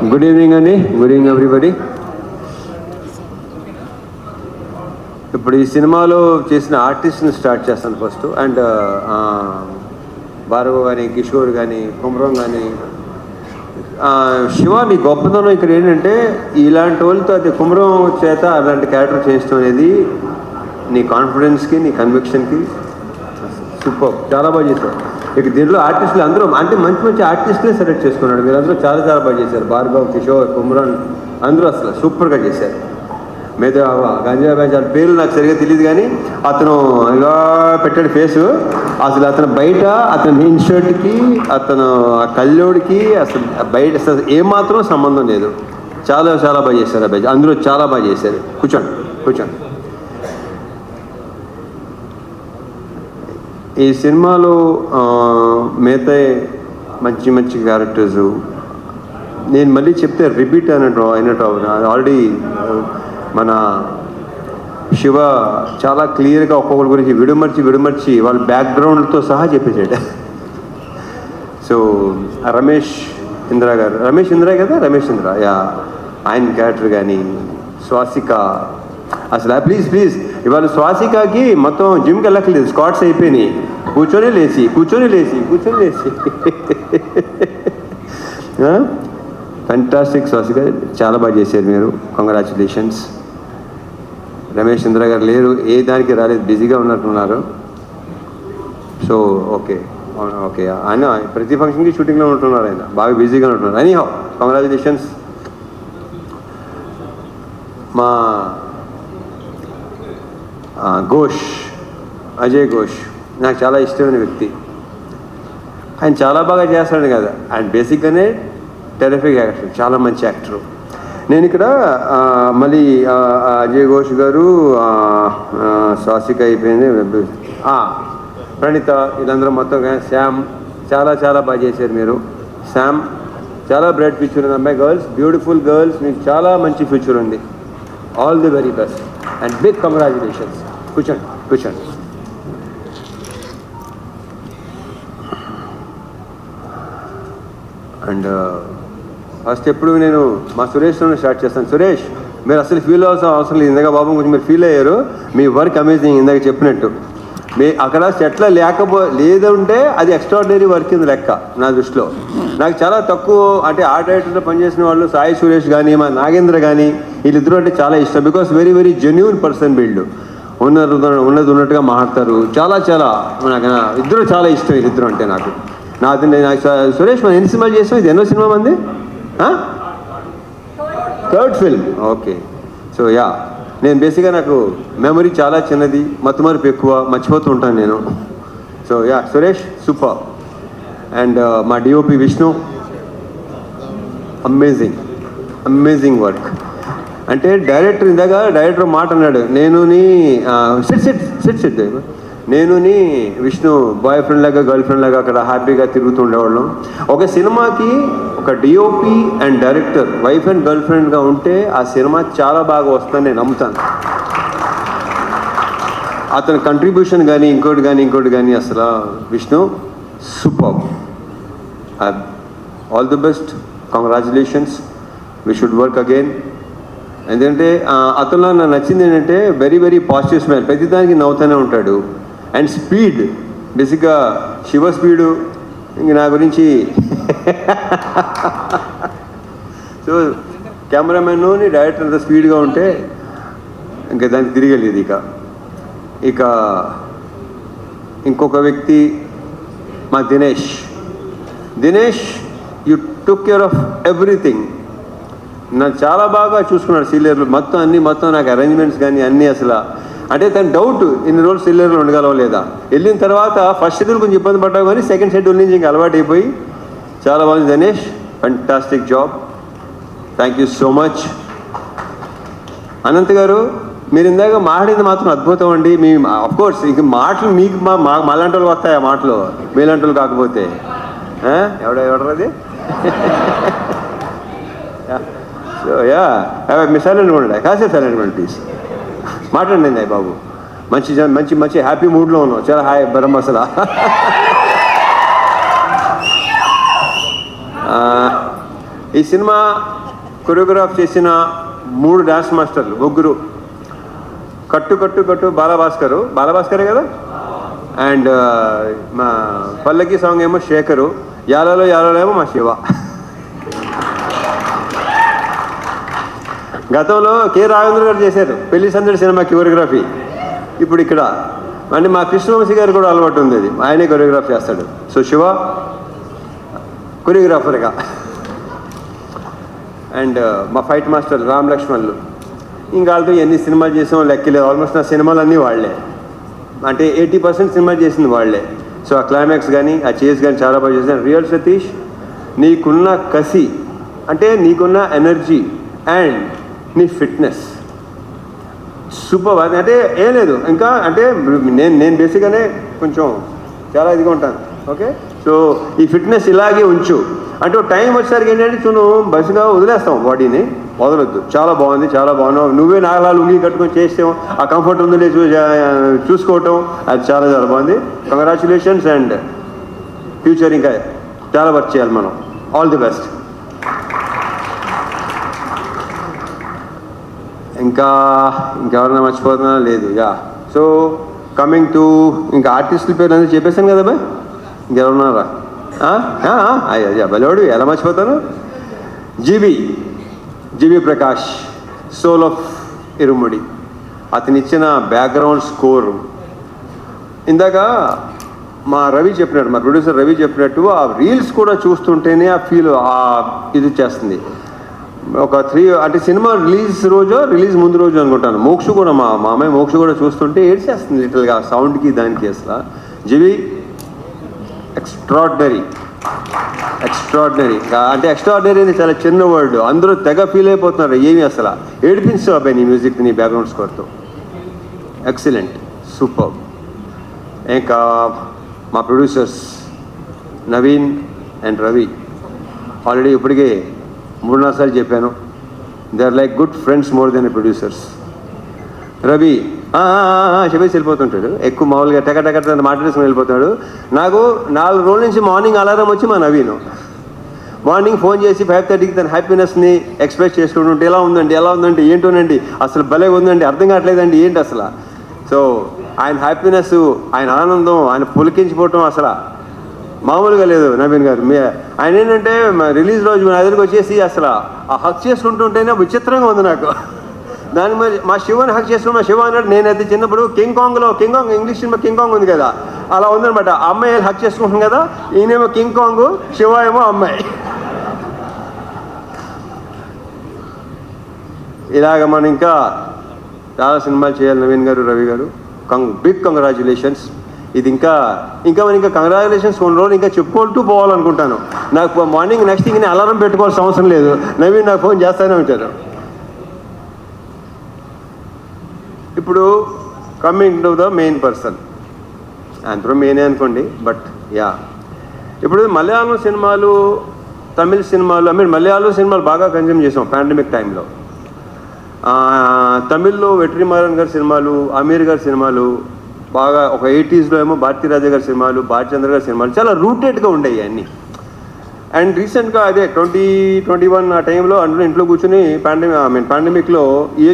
Good evening అండి, good evening everybody. ఇప్పుడు ఈ సినిమాలో చేసిన ఆర్టిస్ట్ని స్టార్ట్ చేస్తాను ఫస్ట్. అండ్ భార్గవ్ కానీ, కిషోర్ కానీ, కుమ్రం కానీ, శివ నీ గొప్పతనం ఇక్కడ ఏంటంటే ఇలాంటి వాళ్ళతో అది కుమ్రం చేత అలాంటి క్యారెక్టర్ చేయించడం అనేది నీ కాన్ఫిడెన్స్కి, నీ కన్విక్షన్కి సూపర్, చాలా బాగా చేశారు. ఇక దీంట్లో ఆర్టిస్టులు అందరూ అంటే మంచి మంచి ఆర్టిస్టులే సెలెక్ట్ చేసుకున్నాడు. మీరు అందరూ చాలా చాలా బాగా చేశారు. భార్గవ్, కిషోర్, కుమ్రాన్ అందరూ అసలు సూపర్గా చేశారు. మీద గంజా బ్యాచ్ పేర్లు నాకు సరిగ్గా తెలియదు, కానీ అతను ఇలా పెట్టాడు ఫేసు. అసలు అతను బయట అతని ఇన్షర్ట్కి, అతను కళ్ళోడికి అసలు బయట అసలు ఏమాత్రం సంబంధం లేదు. చాలా చాలా బాగా చేశారు ఆ బ్యాచ్, అందరూ చాలా బాగా చేశారు. కూర్చోండి కూర్చోండి. ఈ సినిమాలో మిగతా మంచి మంచి క్యారెక్టర్సు నేను మళ్ళీ చెప్తే రిపీట్ అయినట్టు ఆల్రెడీ మన శివ చాలా క్లియర్గా ఒక్కొక్కరి గురించి విడమర్చి వాళ్ళ బ్యాక్గ్రౌండ్తో సహా చెప్పేసాడు. సో రమేష్ ఇంద్ర యా, ఆయన క్యారెక్టర్ కానీ, స్వాసిక అసలు ప్లీజ్ ఇవాళ స్వాసికకి మొత్తం జిమ్కి వెళ్ళక్కర్లేదు, స్క్వాట్స్ అయిపోయినాయి. కూర్చొని లేచి ఫెంటాస్టిక్. స్వాసిక చాలా బాగా చేశారు మీరు, కంగ్రాచులేషన్స్. రమేష్ ఇంద్ర గారు లేరు, ఏ దానికి రాలేదు, బిజీగా ఉన్నట్టున్నారు. సో ఓకే ఆయన ప్రతి ఫంక్షన్కి షూటింగ్లో ఉంటున్నారు, ఆయన బాగా బిజీగా ఉంటున్నారు. Anyhow congratulations. మా అజయ్ ఘోష్ నాకు చాలా ఇష్టమైన వ్యక్తి. ఆయన చాలా బాగా చేస్తాడు కదా, ఆయన బేసిక్గానే టెరిఫిక్ యాక్టర్, చాలా మంచి యాక్టరు. నేను ఇక్కడ మళ్ళీ అజయ్ ఘోష్ గారు, స్వాసిక అయిపోయింది, ప్రణీత, వీళ్ళందరూ మొత్తం శ్యామ్ చాలా చాలా బాగా చేశారు మీరు. శ్యామ్ చాలా బ్రైట్ ఫ్యూచర్ ఉంది అమ్మాయి. గర్ల్స్, బ్యూటిఫుల్ గర్ల్స్, మీకు చాలా మంచి ఫ్యూచర్ ఉంది. All the very best and big congratulations. కూర్చోండి. అండ్ ఫస్ట్ ఎప్పుడు నేను మా సురేష్తో స్టార్ట్ చేస్తాను. సురేష్, మీరు అసలు ఫీల్ అవ్వాల్సిన అవసరం లేదు. ఇందాక బాబు కొంచెం మీరు ఫీల్ అయ్యారు. మీ వర్క్ అమేజింగ్, ఇందాక చెప్పినట్టు. అక్కడ సెట్లో లేదంటే అది ఎక్స్ట్రాడినరీ వర్క్ కింద లెక్క నా దృష్టిలో. నాకు చాలా తక్కువ అంటే ఆర్ట్ డైరెక్టర్లో పనిచేసిన వాళ్ళు సాయి సురేష్ కానీ, మా నాగేంద్ర కానీ, వీళ్ళిద్దరూ అంటే చాలా ఇష్టం. Because very very genuine person. వీళ్ళు ఉన్నట్టుగా మాట్లాడతారు. చాలా నాకు ఇద్దరు చాలా ఇష్టం, వీళ్ళిద్దరు అంటే నాకు. సురేష్ మనం ఎన్ని సినిమాలు చేస్తాం? ఇది ఎన్నో సినిమా మంది? Third film. Okay. So yeah, నేను బేసిక్గా నాకు మెమరీ చాలా చిన్నది, మతిమరుపు ఎక్కువ, మర్చిపోతూ ఉంటాను నేను. So yeah, Suresh super. And మా డిఓపి విష్ణు, అమేజింగ్ వర్క్. అంటే డైరెక్టర్ మాట అన్నాడు, నేను విష్ణు బాయ్ ఫ్రెండ్ లాగా, గర్ల్ ఫ్రెండ్ లాగా అక్కడ హ్యాపీగా తిరుగుతూ ఉండేవాళ్ళం. ఒక సినిమాకి ఒక DOP and director wife and girl ఫ్రెండ్గా ఉంటే ఆ సినిమా చాలా బాగా వస్తుందని నేను నమ్ముతాను. అతని కంట్రిబ్యూషన్ కానీ ఇంకోటి కానీ అసలు Vishnu super. All the best, congratulations. We should work again. ఎందుకంటే అతనిలో నాకు నచ్చింది ఏంటంటే వెరీ వెరీ పాజిటివ్ స్మైల్, ప్రతిదానికి నవ్వుతూనే ఉంటాడు. అండ్ స్పీడ్, బేసిక్గా శివ స్పీడు ఇంక నా గురించి. సో కెమెరామెన్ని డైరెక్టర్ అంత స్పీడ్గా ఉంటే ఇంకా దానికి తిరిగలేదు. ఇక ఇంకొక వ్యక్తి మా Dinesh you took care of everything. నాకు చాలా బాగా చూసుకున్నాడు సీనియర్లు మొత్తం నాకు అరేంజ్మెంట్స్ కానీ అన్నీ. అసలు అంటే తన డౌట్, ఇన్ని రోజులు సీనియర్లు ఉండగలవా లేదా. వెళ్ళిన తర్వాత ఫస్ట్ షెడ్యూల్ కొంచెం ఇబ్బంది పడ్డావు, కానీ సెకండ్ షెడ్యూల్ నుంచి ఇంకా అలవాటు అయిపోయి చాలా బాగుంది. Dinesh, fantastic job. Thank you so much. Anant గారు, మీరు ఇందాక మాట్లాడింది మాత్రం అద్భుతం అండి. మీ అఫ్కోర్స్ ఇంక మాటలు మీకు మాలాంటి వాళ్ళు వస్తాయి, ఆ మాటలు మీలాంటి వాళ్ళు కాకపోతే. ఎవడది? సో యా, మీరు సైలెంట్గా ఉండండి, కాసేపు సైలెంట్గా ఉండండి ప్లీజ్. మాట్లాడండి బాబు. మంచి హ్యాపీ మూడ్లో ఉన్నాం, చాలా హాయ్ బరం అసలు. ఈ సినిమా కొరియోగ్రాఫ్ చేసిన 3 డాన్స్ మాస్టర్లు, 3 కట్టు కట్టు కట్టు బాలభాస్కరే కదా, అండ్ మా పల్లకి సాంగ్ ఏమో శేఖరు, యాలలో ఏమో మా శివ. గతంలో కె రాఘవేంద్ర గారు చేశారు పెళ్లి సందడి సినిమా కొరియోగ్రఫీ. ఇప్పుడు ఇక్కడ అంటే మా కృష్ణవంశీ గారు కూడా అలవాటు ఉంది, అది ఆయనే కొరియోగ్రాఫ్ చేస్తాడు. సో శివ కొరియోగ్రాఫర్గా, అండ్ మా ఫైట్ మాస్టర్ రామ్ లక్ష్మణ్లు. ఇంకా వాళ్ళతో ఎన్ని సినిమాలు చేసామో లెక్కలేదు. ఆల్మోస్ట్ నా సినిమాలు అన్నీ వాళ్ళే, అంటే 80% సినిమా చేసింది వాళ్ళే. సో ఆ క్లైమాక్స్ కానీ ఆ చేస్ కానీ చాలా బాగా చేశాను. రియల్ సతీష్, నీకున్న కసి, అంటే నీకున్న ఎనర్జీ అండ్ నీ ఫిట్నెస్ సూపర్. అంటే ఏం లేదు ఇంకా, అంటే నేను బేసిక్గానే కొంచెం చాలా ఇదిగా ఉంటాను. ఓకే, సో ఈ ఫిట్నెస్ ఇలాగే ఉంచు. అంటే టైం వచ్చేసరికి ఏంటంటే బస్సుగా వదిలేస్తాం, బాడీని వదలొద్దు. చాలా బాగుంది, చాలా బాగున్నావు. నువ్వే నాగలాలు ఉంగి కట్టుకొని చేస్తాం, ఆ కంఫర్ట్ ఉందో చూసుకోవటం, అది చాలా చాలా బాగుంది. కంగ్రాచులేషన్స్ అండ్ ఫ్యూచర్ ఇంకా చాలా వర్క్ చేయాలి మనం. All the best. ఇంకెవరన్నా మర్చిపోతున్నా లేదు. సో కమింగ్ టు ఇంకా ఆర్టిస్టుల పేరు అనేది చెప్పేశాను కదా బాయ్, ఇంకెవరున్నారా? అయ్యా బలివాడు, ఎలా మర్చిపోతాను. జీవి ప్రకాష్, సోల్ ఆఫ్ ఇరుముడి. అతను ఇచ్చిన బ్యాక్గ్రౌండ్ స్కోర్ ఇందాక మా రవి చెప్పినట్టు, మా ప్రొడ్యూసర్ రవి చెప్పినట్టు, ఆ రీల్స్ కూడా చూస్తుంటేనే ఆ ఫీల్ ఇది చేస్తుంది. ఒక 3 అంటే సినిమా రిలీజ్ ముందు రోజు అనుకుంటాను. మోక్ష కూడా మా అమ్మాయి మోక్ష కూడా చూస్తుంటే ఏడ్చేస్తుంది లిటిల్గా, సౌండ్కి దానికి. అసలు జీవి ఎక్స్ట్రాడినరీ. అంటే ఎక్స్ట్రాడినరీ అని చాలా చిన్న వర్డ్, అందరూ తెగ ఫీల్ అయిపోతున్నారు. ఏమి అసలు ఏడిపించావు అబ్బాయి నీ మ్యూజిక్, నీ బ్యాక్గ్రౌండ్ స్కోర్తో. Excellent, super. ఇంకా మా producers Naveen and Ravi, already ఇప్పటికే 3-4 సార్లు చెప్పాను, they are like good friends more than producers. Ravi చెప్పేసి వెళ్ళిపోతుంటాడు, ఎక్కువ మామూలుగా టెక మాట్లాడేసుకుని వెళ్ళిపోతాడు. నాకు 4 రోజుల నుంచి మార్నింగ్ అలారం వచ్చి మా నవీను మార్నింగ్ ఫోన్ చేసి 5:30కి తన హ్యాపీనెస్ని ఎక్స్ప్రెస్ చేసుకుంటుంటే, ఎలా ఉందండి ఏంటోనండి, అసలు భలే ఉందండి, అర్థం కావట్లేదండి ఏంటి అసలు. సో ఆయన హ్యాపీనెస్, ఆయన ఆనందం, ఆయన పులికించిపోవటం అసలు మామూలుగా లేదు. నవీన్ గారు ఆయన ఏంటంటే రిలీజ్ రోజు నా దగ్గరికి వచ్చేసి అసలు ఆ హక్ చేసుకుంటుంటేనే విచిత్రంగా ఉంది నాకు. దాని మరి మా శివని హక్ చేసుకుని మా శివ అన్నాడు, నేనైతే చిన్నప్పుడు king Kong English cinema king Kong ఉంది కదా, అలా ఉందనమాట. ఆ అమ్మాయి హక్ చేసుకుంటాం కదా, ఈయనేమో కింగ్ కాంగ్, శివ ఏమో అమ్మాయి. ఇలాగ మనం ఇంకా చాలా సినిమాలు చేయాలి నవీన్ గారు, రవి గారు. Big congratulations. ఇది ఇంకా కంగ్రాచులేషన్స్ కొన్ని రోజులు ఇంకా చెప్పుకుంటూ పోవాలనుకుంటాను. నాకు మార్నింగ్ నెక్స్ట్ థింగ్ అలారం పెట్టుకోవాల్సిన అవసరం లేదు, నవీన్ నాకు ఫోన్ చేస్తూనే ఉంటారు. ఇప్పుడు coming to the main person, అందరూ మెయినే అనుకోండి, బట్ ఇప్పుడు మలయాళం సినిమాలు, తమిళ సినిమాలు, మలయాళం సినిమాలు బాగా కన్జ్యూమ్ చేసాం పాండమిక్ టైంలో. తమిళ్లో వెట్రిమారన్ గారి సినిమాలు, అమీర్ గారి సినిమాలు బాగా, ఒక 80s ఏమో భారతీరాజా గారి సినిమాలు, భారచంద్ర గారి సినిమాలు చాలా రూటెడ్గా ఉండేవి అన్నీ. అండ్ రీసెంట్గా అదే 2021 ఆ టైంలో అందులో ఇంట్లో కూర్చొని పాండమిక్లో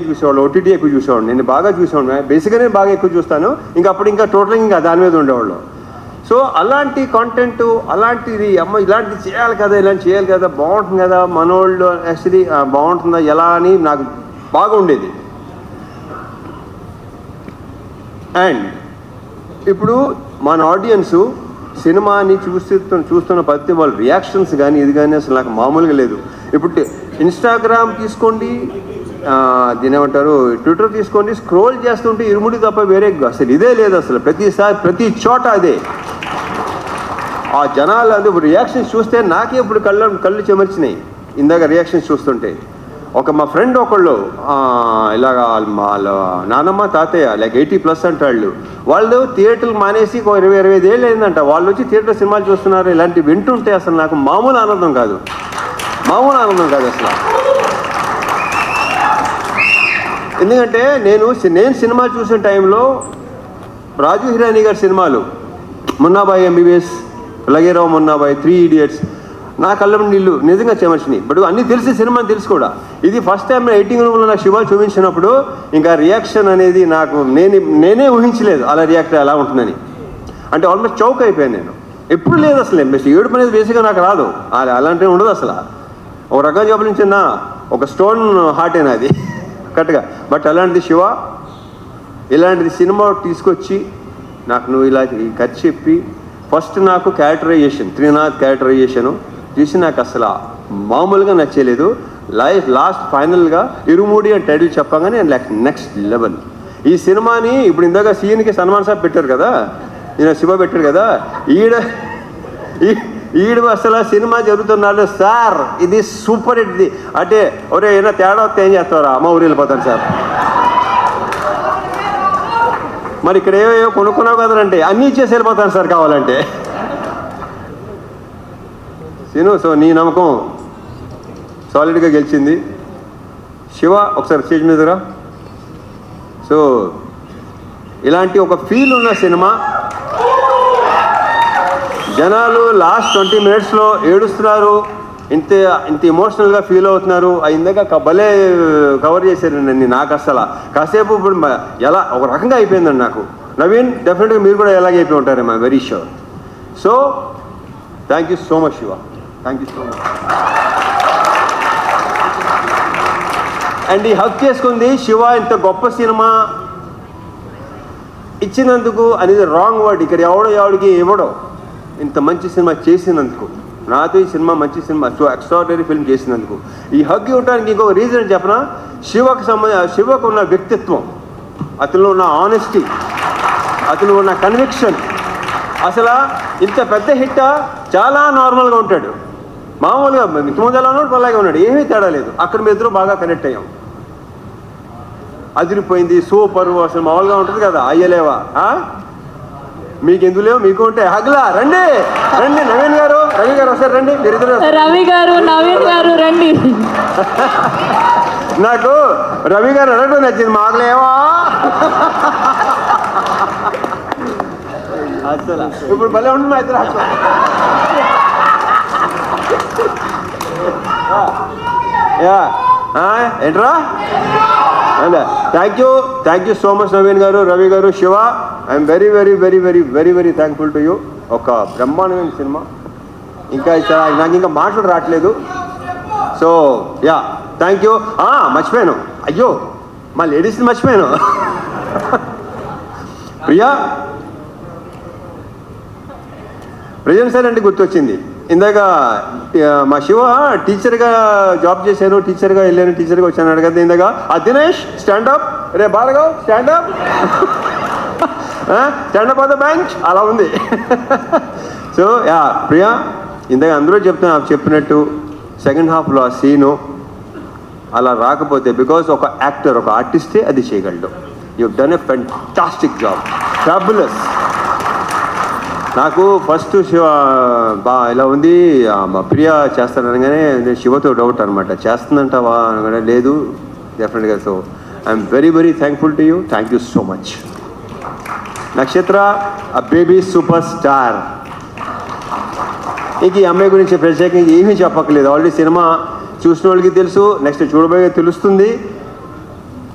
చూసేవాళ్ళు, ఓటీటీ ఎక్కువ చూసేవాడు. నేను బాగా చూసేవాడు, బేసిక్గా నేను బాగా ఎక్కువ చూస్తాను. అప్పుడు టోటల్గా ఇంకా దాని మీద ఉండేవాళ్ళు. సో అలాంటి కాంటెంట్, అలాంటిది ఇలాంటిది చేయాలి కదా, బాగుంటుంది కదా, మనోళ్ళు యాక్చువల్లీ బాగుంటుందా ఎలా అని నాకు బాగా ఉండేది. అండ్ ఇప్పుడు మన ఆడియన్సు సినిమాని చూస్తున్న ప్రతి వాళ్ళ రియాక్షన్స్ కానీ ఇది కానీ అసలు నాకు మామూలుగా లేదు. ఇప్పుడు ఇన్స్టాగ్రామ్ తీసుకోండి, దీని ఏమంటారు, ట్విట్టర్ తీసుకోండి, స్క్రోల్ చేస్తుంటే ఇరుముడి తప్ప వేరే అసలు ఇదే లేదు. అసలు ప్రతి చోట అదే. ఆ జనాలు అది రియాక్షన్స్ చూస్తే నాకే ఇప్పుడు కళ్ళు చెమర్చినాయి ఇందాక రియాక్షన్స్ చూస్తుంటే. మా ఫ్రెండ్ ఒకళ్ళు ఇలాగ వాళ్ళ నానమ్మ తాతయ్య లైక్ 80+ అంటాళ్ళు, వాళ్ళు థియేటర్లు మానేసి 20-25 ఏళ్ళు అయిందంట, వాళ్ళు వచ్చి థియేటర్ సినిమాలు చూస్తున్నారు. ఇలాంటివి వింటుంటే అసలు నాకు మామూలు ఆనందం కాదు అసలు. ఎందుకంటే నేను సినిమా చూసిన టైంలో రాజు హిరానీ గారి సినిమాలు, మున్నాబాయి ఎంబీబీఎస్, లగేరావు మున్నాబాయి, 3 Idiots, నా కళ్ళ నీళ్ళు నిజంగా చెమర్చినాయి. బట్ అన్నీ తెలిసి సినిమాని తెలుసు కూడా. ఇది ఫస్ట్ టైం ఎడిటింగ్ రూమ్లో నాకు శివ చూపించినప్పుడు ఇంకా రియాక్షన్ అనేది నాకు నేనే ఊహించలేదు అలా రియాక్ట్ ఎలా ఉంటుందని. అంటే ఆల్మోస్ట్ చౌక్ అయిపోయాను నేను. ఎప్పుడు లేదు అసలు ఏడుపు అనేది బేసిక్గా నాకు రాదు, అలాంటివి ఉండదు అసలు. ఒక రకంగా చెప్పాల్సిందా ఒక స్టోన్ హార్ట్ అయినా అది కరెక్ట్గా. బట్ అలాంటిది శివ ఇలాంటిది సినిమా తీసుకొచ్చి నాకు నువ్వు ఇలా ఈ కథ చెప్పి ఫస్ట్ నాకు క్యారెక్టరైజేషన్ త్రినాథ్ క్యారెక్టరైజేషను చూసి నాకు అసలు మామూలుగా నచ్చలేదు. లాస్ట్ ఫైనల్గా ఇరుమూడి అని టైటిల్ చెప్పగానే నెక్స్ట్ లెవెల్. ఈ సినిమాని ఇప్పుడు ఇందాక సీఎన్కి సన్మాన్ సాబ్ పెట్టారు కదా, ఈయన శివ పెట్టారు కదా, ఈడు అసలు సినిమా జరుగుతున్నాడు సార్ ఇది సూపర్ హిట్. ఇది అంటే ఒరే ఏమైనా తేడా వస్తే ఏం చేస్తారా, అమ్మ ఊరు వెళ్ళిపోతాను సార్. మరి ఇక్కడ ఏవో కొనుక్కున్నావు కదంటే అన్నీ ఇచ్చేసి వెళ్ళిపోతాను సార్ కావాలంటే సీను. సో నీ నమ్మకం సాలిడ్గా గెలిచింది. శివ ఒకసారి స్టేజ్ మీదరా. సో ఇలాంటి ఒక ఫీల్ ఉన్న సినిమా, జనాలు లాస్ట్ 20 minutesలో ఏడుస్తున్నారు, ఇంత ఎమోషనల్గా ఫీల్ అవుతున్నారు. ఇందాక భలే కవర్ చేశారండి. నాకు అసలు కాసేపు ఇప్పుడు ఎలా ఒక రకంగా అయిపోయిందండి నాకు. నవీన్ డెఫినెట్గా మీరు కూడా ఎలాగే అయిపోయి ఉంటారేమో, very sure. So thank you so much Shiva, thank you so much. And ఈ హక్ చేసుకుంది శివ ఇంత గొప్ప సినిమా ఇచ్చినందుకు అనేది రాంగ్ వర్డ్. ఇక్కడ ఎవడికి ఇవ్వడం ఇంత మంచి సినిమా చేసినందుకు, నాతో ఈ సినిమా మంచి సినిమా ఎక్స్ట్రాడినరీ ఫిల్మ్ చేసినందుకు. ఈ హగ్ ఇవ్వడానికి ఇంకొక రీజన్ చెప్పనా, శివకు ఉన్న వ్యక్తిత్వం, అతనిలో ఉన్న ఆనెస్టీ, అతను ఉన్న కన్విక్షన్. అసలు ఇంత పెద్ద హిట్ చాలా నార్మల్గా ఉంటాడు, మామూలుగా ఇంతకుముందు ఎలా ఉన్నాడు అలాగే ఉన్నాడు, ఏమీ తేడా లేదు. అక్కడ మీ ఇద్దరు బాగా కనెక్ట్ అయ్యాం, అదిరిపోయింది, సూపర్. అసలు మామూలుగా ఉంటుంది కదా, అయ్యలేవా మీకు ఎందుకు లేవు, మీకు ఉంటే హగ్లా. రండి రండి, నవీన్ గారు రవి గారు వస్తారు, రండి మీరిద్దరు. రవి గారు నవీన్ గారు రండి. నాకు రవి గారు అడగడం నచ్చింది, మాకులేవా అసలు ఇప్పుడు భలే ఉంటుంది మా ఇద్దరు. ఏంట్రా, thank you so much Naveen garu, Ravi గారు, Shiva. I'm very very very very very very thankful to you. ఒక బ్రహ్మాండమైన సినిమా, ఇంకా నాకు ఇంకా మాటలు రావట్లేదు. So yeah thank you. మర్చిపోయాను, అయ్యో మా లేడీస్ని మర్చిపోయాను. ప్రియా ప్రజెంట్ సార్ అంటే గుర్తొచ్చింది. ఇందాక మా శివ టీచర్గా జాబ్ చేశాను, టీచర్గా వెళ్ళాను, టీచర్గా వచ్చాను అడగద్దు. ఇందాక దినేష్ స్టాండప్, రే Bhargav stand up, stand up on the bench అలా ఉంది. సో యా ప్రియా, ఇందాక అందరూ చెప్పినట్టు సెకండ్ హాఫ్లో ఆ సీను అలా రాకపోతే, బికాజ్ ఒక యాక్టర్ ఒక ఆర్టిస్టే అది చేయగలడు. You done a fantastic job, fabulous. నాకు ఫస్ట్ శివ ఇలా ఉంది, మా ప్రియ చేస్తాననగానే శివతో డౌట్ అనమాట, చేస్తుందంటావా అనగానే లేదు డెఫినెట్గా. So I'm very very thankful to you, thank you so much. నక్షత్ర ఆ బేబీ సూపర్ స్టార్. ఇంక ఈ అమ్మాయి గురించి ప్రత్యేకంగా ఏమీ చెప్పక్కర్లేదు, ఆల్రెడీ సినిమా చూసిన వాళ్ళకి తెలుసు, నెక్స్ట్ చూడబోయే తెలుస్తుంది.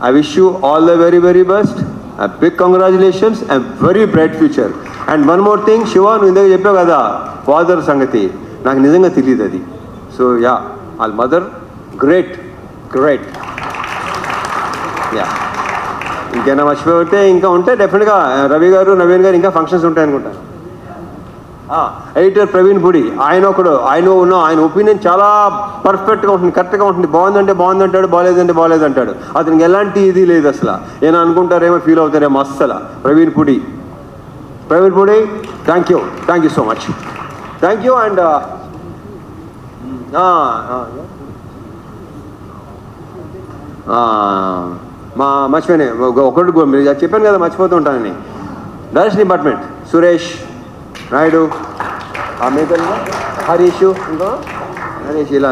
I wish you all the very very best, big congratulations and very bright future. And one more thing Shiva, నువ్వు ఇందాక చెప్పావు కదా ఫాదర్ సంగతి, నాకు నిజంగా తెలియదు అది. సో యా వాళ్ళ మదర్ గ్రేట్ గ్రేట్. యా ఇంకేనా మర్చిపోతే ఇంకా ఉంటే డెఫినెట్గా రవి గారు నవీన్ గారు ఇంకా ఫంక్షన్స్ ఉంటాయి అనుకుంటాను. ఎడిటర్ ప్రవీణ్ పుడి, ఆయన ఒపీనియన్ చాలా పర్ఫెక్ట్గా ఉంటుంది, కరెక్ట్గా ఉంటుంది. బాగుందంటే బాగుందంటాడు, బాగాలేదంటే బాగాలేదంటాడు. అతనికి ఎలాంటి ఇది లేదు అసలు. ఏమైనా అనుకుంటారేమో, ఫీల్ అవుతారేమో అస్సలు. Praveen Pudi thank you so much, thank you. And మర్చిపోయినా ఒకటి మీరు చెప్పాను కదా మర్చిపోతూ ఉంటానని. డైరెక్షన్ డిపార్ట్మెంట్ సురేష్ నాయుడు, హరీష్, హరీష్ ఇలా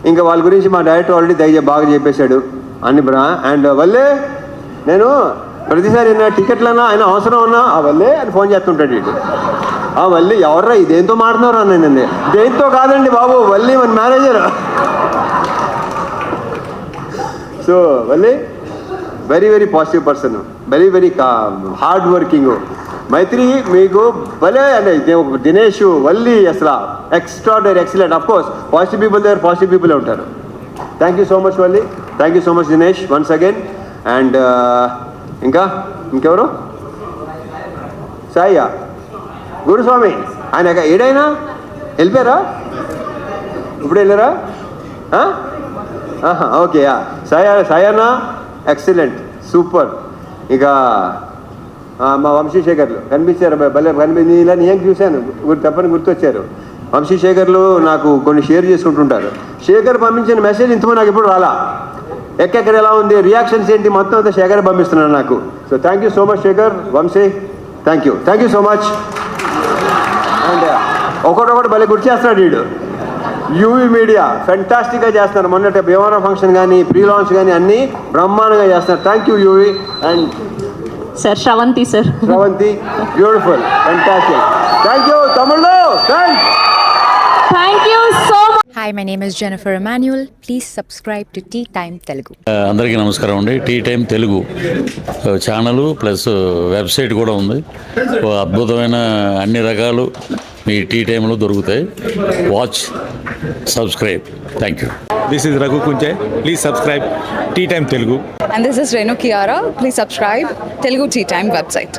ఇంకా వాళ్ళ గురించి మా డైరెక్టర్ ఆల్రెడీ బాగా చెప్పేశాడు అన్ని బ్రా. అండ్ వల్లే నేను ప్రతిసారి టికెట్లన్నా ఆయన అవసరం ఉన్నా వల్లే అని ఫోన్ చేస్తుంటాడు. ఇటు వల్లి ఎవర్రా ఇదేంతో మాట్లాడుతున్నారా నేను దేంతో కాదండి బాబు వల్లి మన manager. So Valli very very positive person, very very hard working. Maithri మీకు భలే అంటే దినేష్ వల్లి అసలు extraordinary excellent. Of course positive people దగ్గర పాజిటివ్ పీపుల్ ఉంటారు. Thank you so much Valli, thank you so much Dinesh once again. And ఇంకెవరు? సాయి గురుస్వామి, ఆయన ఏడైనా వెళ్ళిపోయారా? ఇప్పుడు వెళ్ళారా? ఓకే సాయన్న ఎక్సలెంట్ సూపర్. ఇక మా వంశీశేఖర్లు కనిపించారు, భలే ఇలా నేను చూశాను, తప్పని గుర్తొచ్చారు. వంశీశేఖర్లు నాకు కొన్ని షేర్ చేసుకుంటుంటారు. శేఖర్ పంపించిన మెసేజ్ ఇంతమంది నాకు ఎప్పుడు రాలా. ఎక్కడ ఎలా ఉంది, రియాక్షన్స్ ఏంటి, మొత్తం అంతా శేఖర్ పంపిస్తున్నాడు నాకు. So thank you so much Shekhar, Vamsi, thank you so much. And ఒకటొకటి భలే గుర్తు చేస్తున్నాడు వీడు. యూవీ మీడియా ఫెంటాస్టిక్గా చేస్తున్నారు. మొన్నటి భీమవరం ఫంక్షన్ కానీ ప్రీ లాంచ్ కానీ అన్నీ బ్రహ్మాండంగా చేస్తున్నారు. Thank you UV. And sir Sravanthi sir, Sravanthi beautiful fantastic. Thank you తమిళ్లో, thank you so much. Hi, my name is Jennifer Emmanuel. Please subscribe to Tea Time Telugu. అందరికీ నమస్కారం అండి. Tea time Telugu channel plus website కూడా ఉంది. ఓ అద్భుతమైన అన్ని రకాలు మీ tea టైంలో దొరుకుతాయి. Watch, subscribe. Thank you. This is Raghu Kunje. Please subscribe Tea Time Telugu. And this is Renu Kiara. Please subscribe Telugu Tea Time website.